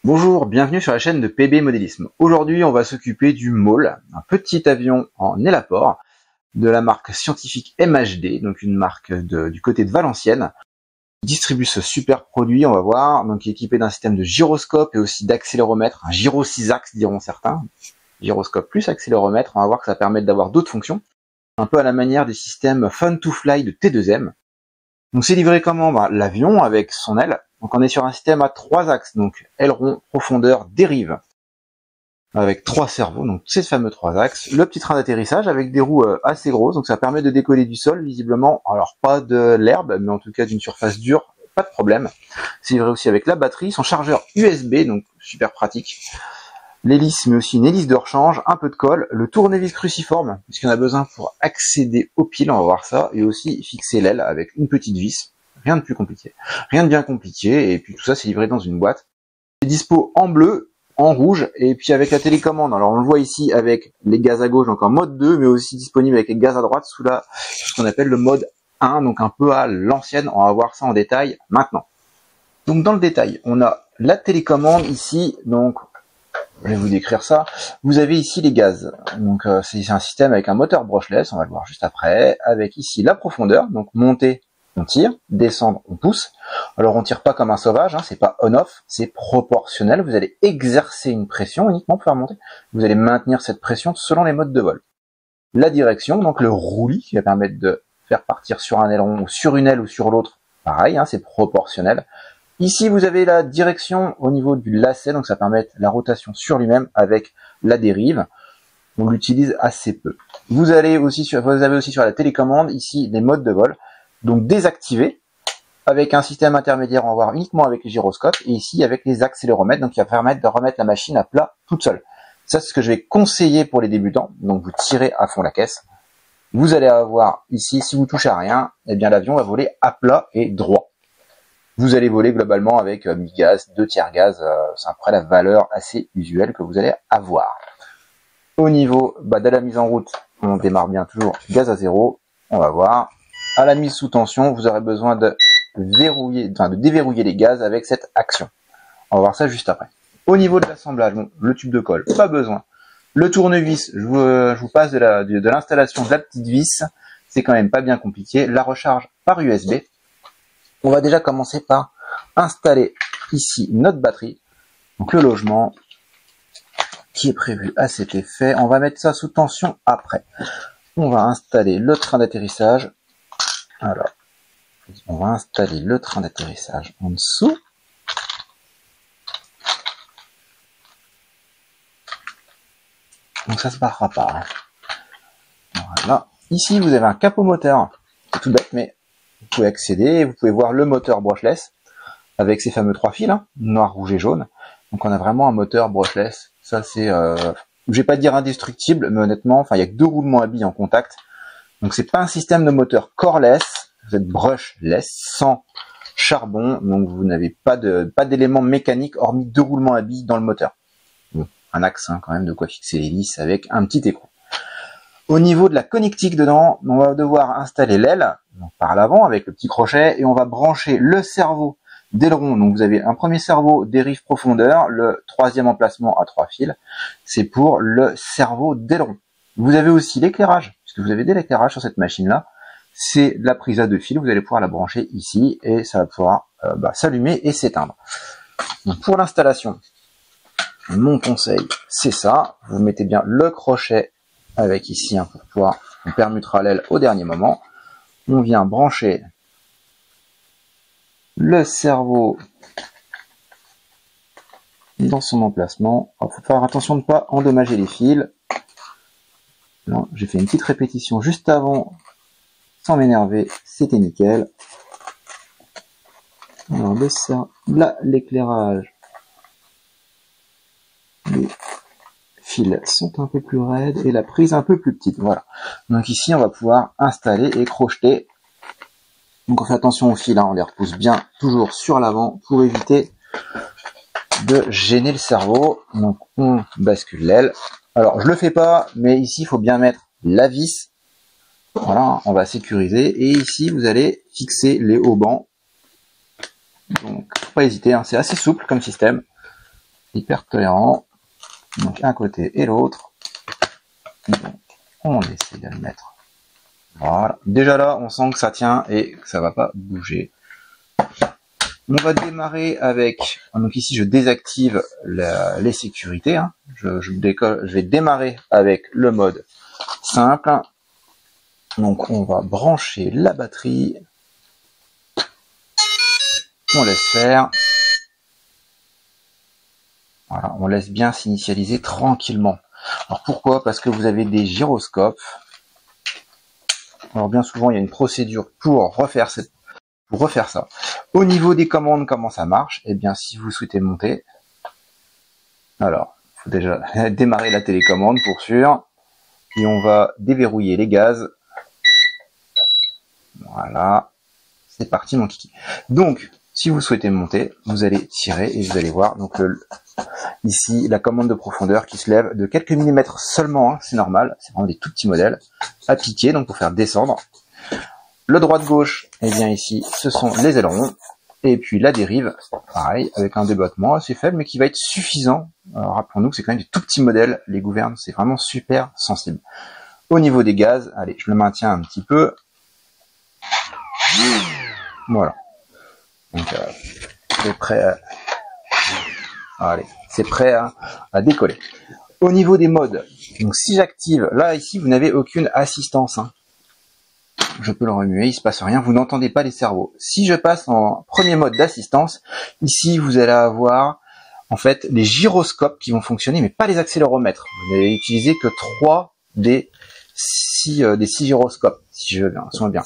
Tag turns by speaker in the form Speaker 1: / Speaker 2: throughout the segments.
Speaker 1: Bonjour, bienvenue sur la chaîne de PB Modélisme. Aujourd'hui, on va s'occuper du Maule, un petit avion en hélaport de la marque scientifique MHD, donc une marque du côté de Valenciennes. Il distribue ce super produit, on va voir, donc qui est équipé d'un système de gyroscope et aussi d'accéléromètre, un gyro 6 axes diront certains, gyroscope plus accéléromètre, on va voir que ça permet d'avoir d'autres fonctions, un peu à la manière des systèmes Fun to Fly de T2M. Donc c'est livré comment? L'avion avec son aile. Donc on est sur un système à 3 axes, donc aileron, profondeur, dérive, avec 3 cerveaux, donc ces fameux 3 axes. Le petit train d'atterrissage avec des roues assez grosses, donc ça permet de décoller du sol, visiblement, alors pas de l'herbe, mais en tout cas d'une surface dure, pas de problème. C'est livré aussi avec la batterie, son chargeur USB, donc super pratique. L'hélice, mais aussi une hélice de rechange, un peu de colle, le tournevis cruciforme, puisqu'on a besoin pour accéder aux piles, on va voir ça, et aussi fixer l'aile avec une petite vis. Rien de plus compliqué. Rien de bien compliqué, et puis tout ça c'est livré dans une boîte. C'est dispo en bleu, en rouge, et puis avec la télécommande. Alors on le voit ici avec les gaz à gauche, donc en mode 2, mais aussi disponible avec les gaz à droite sous ce qu'on appelle le mode 1, donc un peu à l'ancienne. On va voir ça en détail maintenant. Donc dans le détail, on a la télécommande ici, donc je vais vous décrire ça. Vous avez ici les gaz. Donc c'est un système avec un moteur brushless, on va le voir juste après, avec ici la profondeur, donc monter, on tire, descendre, on pousse. Alors on tire pas comme un sauvage, hein, c'est pas on-off, c'est proportionnel. Vous allez exercer une pression uniquement pour faire monter. Vous allez maintenir cette pression selon les modes de vol. La direction, donc le roulis, qui va permettre de faire partir sur un aileron ou sur une aile ou sur l'autre, pareil, hein, c'est proportionnel. Ici, vous avez la direction au niveau du lacet, donc ça permet la rotation sur lui-même avec la dérive. On l'utilise assez peu. Vous avez aussi sur la télécommande ici les modes de vol, donc désactivés, avec un système intermédiaire, on va voir uniquement avec les gyroscopes, et ici avec les accéléromètres, donc qui va permettre de remettre la machine à plat toute seule. Ça, c'est ce que je vais conseiller pour les débutants. Donc vous tirez à fond la caisse. Vous allez avoir ici, si vous touchez à rien, eh bien l'avion va voler à plat et droit. Vous allez voler globalement avec mi-gaz, 2 tiers gaz, c'est après la valeur assez usuelle que vous allez avoir. Au niveau de la mise en route, on démarre bien toujours gaz à 0, on va voir. À la mise sous tension, vous aurez besoin de déverrouiller les gaz avec cette action. On va voir ça juste après. Au niveau de l'assemblage, bon, le tube de colle, pas besoin. Le tournevis, je vous passe de l'installation de la petite vis, c'est quand même pas bien compliqué. La recharge par USB. On va déjà commencer par installer ici notre batterie, donc le logement qui est prévu à cet effet. On va mettre ça sous tension après. On va installer le train d'atterrissage. Alors, on va installer le train d'atterrissage en dessous. Donc ça se barrera pas. Hein. Voilà. Ici, vous avez un capot moteur. C'est tout bête, mais vous pouvez accéder. Vous pouvez voir le moteur brushless avec ces fameux 3 fils, hein, noir, rouge et jaune. Donc on a vraiment un moteur brushless. Ça c'est, je vais pas dire indestructible, mais honnêtement, enfin il y a que 2 roulements à billes en contact. Donc c'est pas un système de moteur coreless, vous êtes brushless, sans charbon, donc vous n'avez pas d'éléments mécaniques hormis 2 roulements à billes dans le moteur. Bon, un axe, hein, quand même de quoi fixer l'hélice avec un petit écrou. Au niveau de la connectique dedans, on va devoir installer l'aile par l'avant avec le petit crochet et on va brancher le cerveau d'aileron. Donc vous avez un premier cerveau dérive profondeur, le 3e emplacement à 3 fils, c'est pour le cerveau d'aileron. Vous avez aussi l'éclairage, puisque vous avez de l'éclairage sur cette machine-là. C'est la prise à 2 fils, vous allez pouvoir la brancher ici et ça va pouvoir s'allumer et s'éteindre. Donc pour l'installation, mon conseil, c'est ça. Vous mettez bien le crochet avec ici pour pouvoir, on permutera l'aile au dernier moment. On vient brancher le cerveau dans son emplacement. Il faut faire attention de ne pas endommager les fils. J'ai fait une petite répétition juste avant, sans m'énerver, c'était nickel. Alors de ça, là l'éclairage, les fils sont un peu plus raides et la prise un peu plus petite. Voilà. Donc ici on va pouvoir installer et crocheter. Donc on fait attention aux fils, hein, on les repousse bien toujours sur l'avant pour éviter de gêner le cerveau. Donc on bascule l'aile. Alors je le fais pas, mais ici il faut bien mettre la vis. Voilà, on va sécuriser. Et ici vous allez fixer les haubans. Donc faut pas hésiter, hein, c'est assez souple comme système. hyper tolérant. Donc un côté et l'autre. Donc on essaie de le mettre. Voilà. Déjà là, on sent que ça tient et que ça va pas bouger. On va démarrer avec, donc ici je désactive les sécurités, hein. Je vais démarrer avec le mode simple. Donc on va brancher la batterie, on laisse faire, voilà, on laisse bien s'initialiser tranquillement. Alors pourquoi? Parce que vous avez des gyroscopes. Alors bien souvent il y a une procédure pour refaire ça. Au niveau des commandes, comment ça marche? Eh bien, si vous souhaitez monter, alors, il faut déjà démarrer la télécommande pour sûr, et on va déverrouiller les gaz. Voilà, c'est parti mon kiki. Donc, si vous souhaitez monter, vous allez tirer et vous allez voir, donc ici, la commande de profondeur qui se lève de quelques millimètres seulement, hein, c'est normal, c'est vraiment des tout petits modèles, à piquer, donc pour faire descendre. Le droite-gauche, eh bien ici, ce sont les ailerons. Et puis la dérive, pareil, avec un débattement assez faible, mais qui va être suffisant. Rappelons-nous que c'est quand même des tout petits modèles. Les gouvernes, c'est vraiment super sensible. Au niveau des gaz, allez, je le maintiens un petit peu. Voilà. Donc, c'est prêt à... Allez, c'est prêt à décoller. Au niveau des modes, donc si j'active, là, ici, vous n'avez aucune assistance, hein. Je peux le remuer, il se passe rien, vous n'entendez pas les cerveaux. Si je passe en premier mode d'assistance, ici vous allez avoir en fait les gyroscopes qui vont fonctionner, mais pas les accéléromètres. Vous n'allez utiliser que 3 des 6 gyroscopes, si je me souviens bien.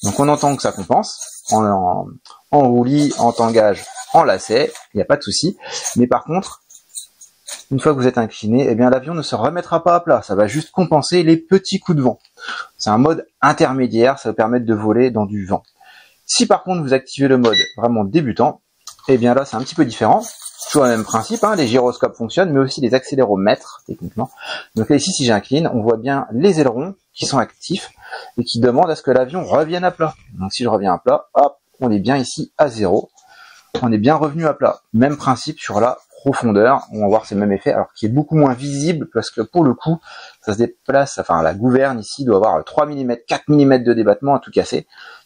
Speaker 1: Donc on entend que ça compense, en roulis, en tangage, en lacet, il n'y a pas de souci. Mais par contre, une fois que vous êtes incliné, eh bien l'avion ne se remettra pas à plat, ça va juste compenser les petits coups de vent. C'est un mode intermédiaire, ça va permettre de voler dans du vent. Si par contre vous activez le mode vraiment débutant, eh bien là c'est un petit peu différent. Toujours le même principe, hein, les gyroscopes fonctionnent, mais aussi les accéléromètres, techniquement. Donc là ici, si j'incline, on voit bien les ailerons qui sont actifs et qui demandent à ce que l'avion revienne à plat. Donc si je reviens à plat, hop, on est bien ici à 0. On est bien revenu à plat. Même principe sur la profondeur, on va voir c'est le même effet, alors qui est beaucoup moins visible parce que pour le coup, ça se déplace, enfin la gouverne ici doit avoir 3 mm, 4 mm de débattement à tout casser,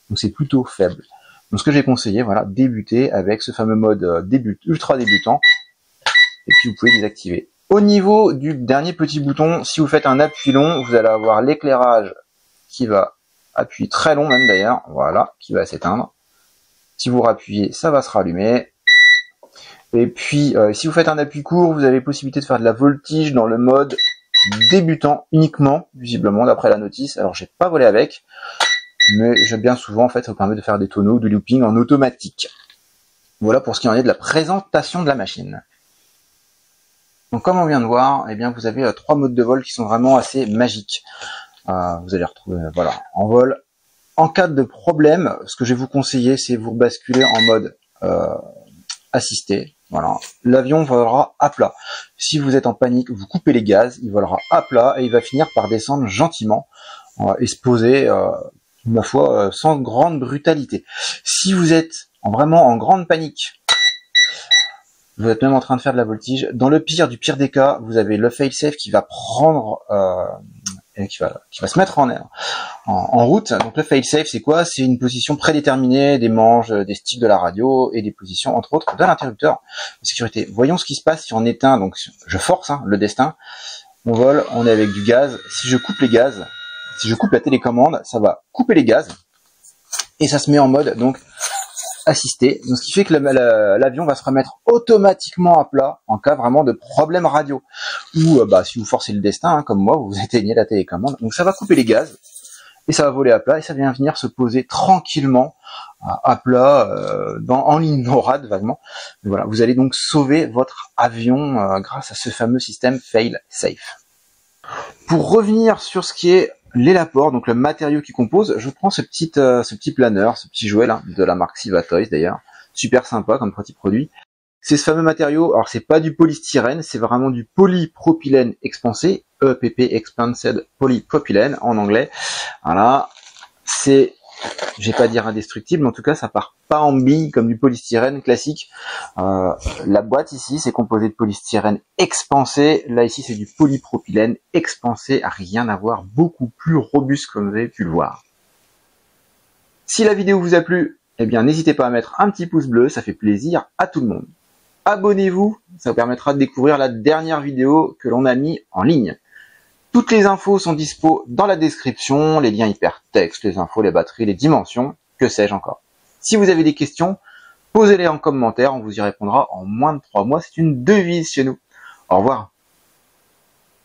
Speaker 1: donc c'est plutôt faible. Donc ce que j'ai conseillé, voilà, débuter avec ce fameux mode ultra débutant, et puis vous pouvez désactiver. Au niveau du dernier petit bouton, si vous faites un appui long, vous allez avoir l'éclairage qui va appuyer très long même d'ailleurs, voilà, qui va s'éteindre. Si vous rappuyez, ça va se rallumer. Et puis, si vous faites un appui court, vous avez possibilité de faire de la voltige dans le mode débutant uniquement, visiblement, d'après la notice. Alors, j'ai pas volé avec, mais j'aime bien souvent, en fait, ça vous permet de faire des tonneaux, du looping en automatique. Voilà pour ce qui en est de la présentation de la machine. Donc, comme on vient de voir, eh bien, vous avez 3 modes de vol qui sont vraiment assez magiques. Vous allez retrouver, voilà, en vol. En cas de problème, ce que je vais vous conseiller, c'est vous basculer en mode assisté. Voilà, l'avion volera à plat. Si vous êtes en panique, vous coupez les gaz, il volera à plat et il va finir par descendre gentiment et se poser, ma foi, sans grande brutalité. Si vous êtes vraiment en grande panique, vous êtes même en train de faire de la voltige, dans le pire du pire des cas, vous avez le fail-safe qui va prendre et qui va se mettre en route. Donc le fail-safe, c'est quoi? C'est une position prédéterminée des manches, des sticks de la radio et des positions, entre autres, de l'interrupteur de sécurité. Voyons ce qui se passe si on éteint, donc je force le destin. On vole, on est avec du gaz. Si je coupe les gaz, si je coupe la télécommande, ça va couper les gaz et ça se met en mode donc assisté. Donc, ce qui fait que l'avion va se remettre automatiquement à plat en cas vraiment de problème radio. Ou si vous forcez le destin, comme moi, vous éteignez la télécommande. Donc ça va couper les gaz et ça va voler à plat et ça vient venir se poser tranquillement à plat en ligne NORAD vaguement. Et voilà, vous allez donc sauver votre avion grâce à ce fameux système fail safe. Pour revenir sur ce qui est l'élaport, donc le matériau qui compose, je prends ce petit planeur, ce petit jouet là, de la marque Siva Toys d'ailleurs, super sympa comme petit produit. C'est ce fameux matériau, alors c'est pas du polystyrène, c'est vraiment du polypropylène expansé, EPP Expanded Polypropylene en anglais. Voilà, c'est je vais pas dire indestructible, mais en tout cas ça part pas en billes comme du polystyrène classique. La boîte ici c'est composé de polystyrène expansé, là ici c'est du polypropylène expansé, rien à voir, beaucoup plus robuste comme vous avez pu le voir. Si la vidéo vous a plu, eh bien n'hésitez pas à mettre un petit pouce bleu, ça fait plaisir à tout le monde. Abonnez-vous, ça vous permettra de découvrir la dernière vidéo que l'on a mis en ligne. Toutes les infos sont dispo dans la description, les liens hypertextes, les infos, les batteries, les dimensions, que sais-je encore. Si vous avez des questions, posez-les en commentaire, on vous y répondra en moins de 3 mois, c'est une devise chez nous. Au revoir.